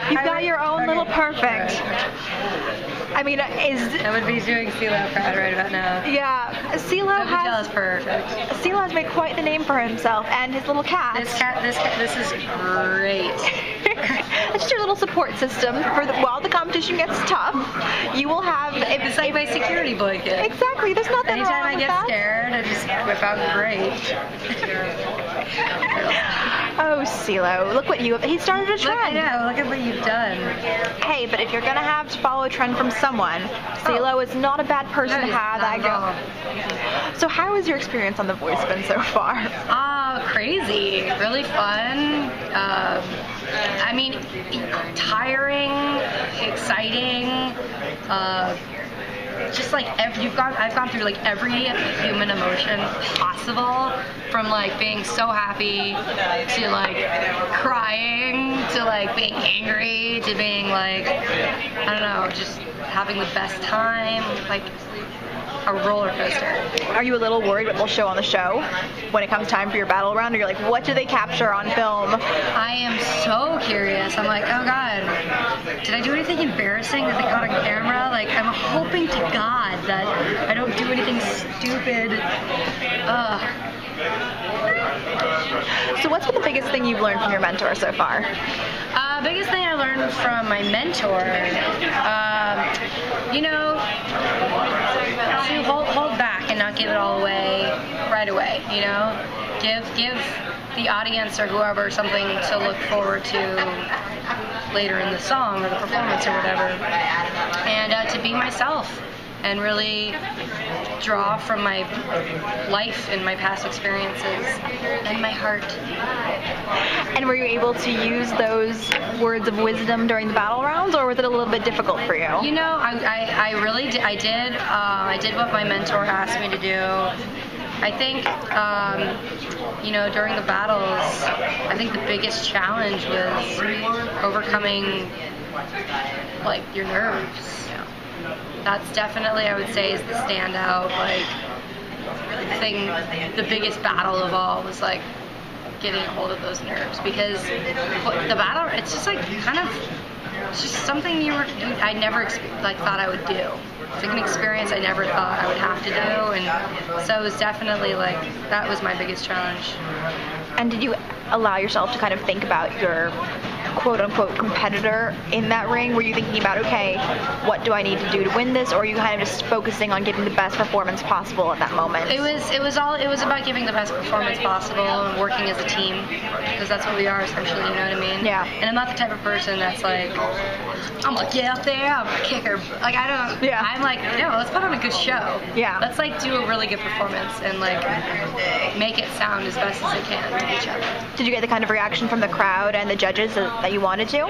You've got your own little perfect. I mean, I would be doing CeeLo proud right about now. Yeah, CeeLo has made quite the name for himself and his little cat. This is great. It's just your little support system for while the competition gets tough. You will have. It's like my security blanket. Exactly. There's nothing Anytime wrong with that. I get scared, I just whip out great. Oh, CeeLo, look what he started a trend. Look at what you've done. Hey, but if you're gonna have to follow a trend from someone, CeeLo is not a bad person to have that go. So how has your experience on The Voice been so far? Crazy, really fun. I mean, tiring, exciting. Just like I've gone through like every human emotion possible, from like being so happy to like crying to like being angry to being like, I don't know, just having the best time, like a roller coaster. Are you a little worried what they'll show on the show when it comes time for your battle round? Or you're like, what do they capture on film? I am so curious. I'm like, oh God, did I do anything embarrassing that they caught on camera? Like, I'm hoping to God that I don't do anything stupid. So what's been the biggest thing you've learned from your mentor so far? Biggest thing I learned from my mentor, you know, to hold back and not give it all away right away, you know? Give the audience or whoever something to look forward to later in the song or the performance or whatever. And to be myself and really draw from my life and my past experiences and my heart. And were you able to use those words of wisdom during the battle rounds, or was it a little bit difficult for you? You know, I really did. I did what my mentor asked me to do. I think, you know, during the battles, I think the biggest challenge was overcoming, like, your nerves. That's definitely, I would say, is the standout, like, thing. The biggest battle of all was, like, getting a hold of those nerves, because the battle, it's just, like, kind of, it's just something I never, like, thought I would do. It's like an experience I never thought I would have to do, and so it was definitely, like, that was my biggest challenge. And did you allow yourself to kind of think about your quote-unquote competitor in that ring? Were you thinking about, okay, what do I need to do to win this, or are you kind of just focusing on giving the best performance possible at that moment? It was about giving the best performance possible and working as a team, because that's what we are essentially, you know what I mean? Yeah. And I'm not the type of person that's like, I'm gonna get out there, I'm gonna kick her. Like, I don't. Yeah. I'm like, no, let's put on a good show. Yeah. Let's like do a really good performance and like make it sound as best as it can to each other. Did you get the kind of reaction from the crowd and the judges that you wanted to? You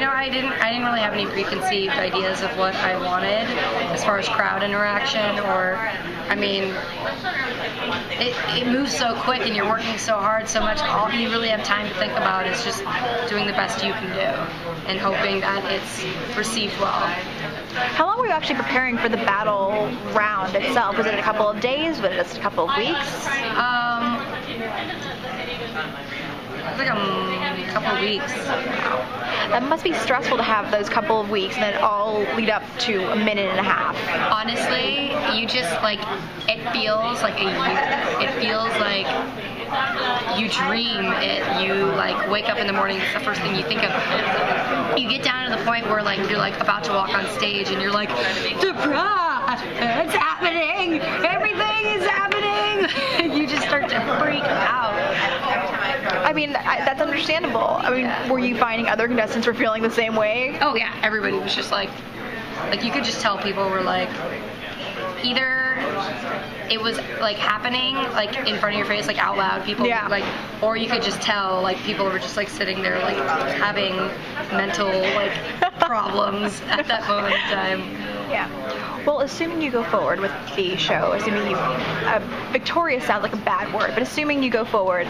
know, I didn't really have any preconceived ideas of what I wanted as far as crowd interaction, or, I mean, it moves so quick and you're working so hard so much, all you really have time to think about is just doing the best you can do and hoping that it's received well. How long were you actually preparing for the battle round itself? Was it a couple of days? Was it just a couple of weeks? Like a couple of weeks. That must be stressful to have those couple of weeks and then all lead up to a minute and a half. Honestly, you just like, it feels like a year. It feels like you dream it. You like wake up in the morning, it's the first thing you think of. You get down to the point where like you're like about to walk on stage and you're like, surprise! It's happening! Everything is happening! You just start to freak out. I mean, that's understandable. I mean, were you finding other contestants were feeling the same way? Oh yeah, everybody was just like you could just tell people were like, either it was like happening like in front of your face, like out loud, people like, or you could just tell like people were just like sitting there like having mental like problems at that moment in time. Yeah. Well, assuming you go forward with the show, assuming you, victorious sounds like a bad word, but assuming you go forward,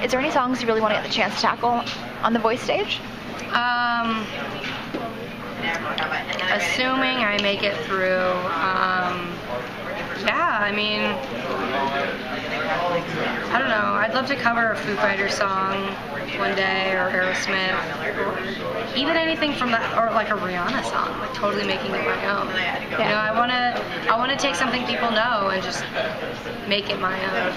is there any songs you really want to get the chance to tackle on the Voice stage? Assuming I make it through, yeah, I mean, I don't know. I'd love to cover a Foo Fighters song one day, or Aerosmith, or even anything from that, or like a Rihanna song, like totally making it my own. You know, I wanna take something people know and just make it my own.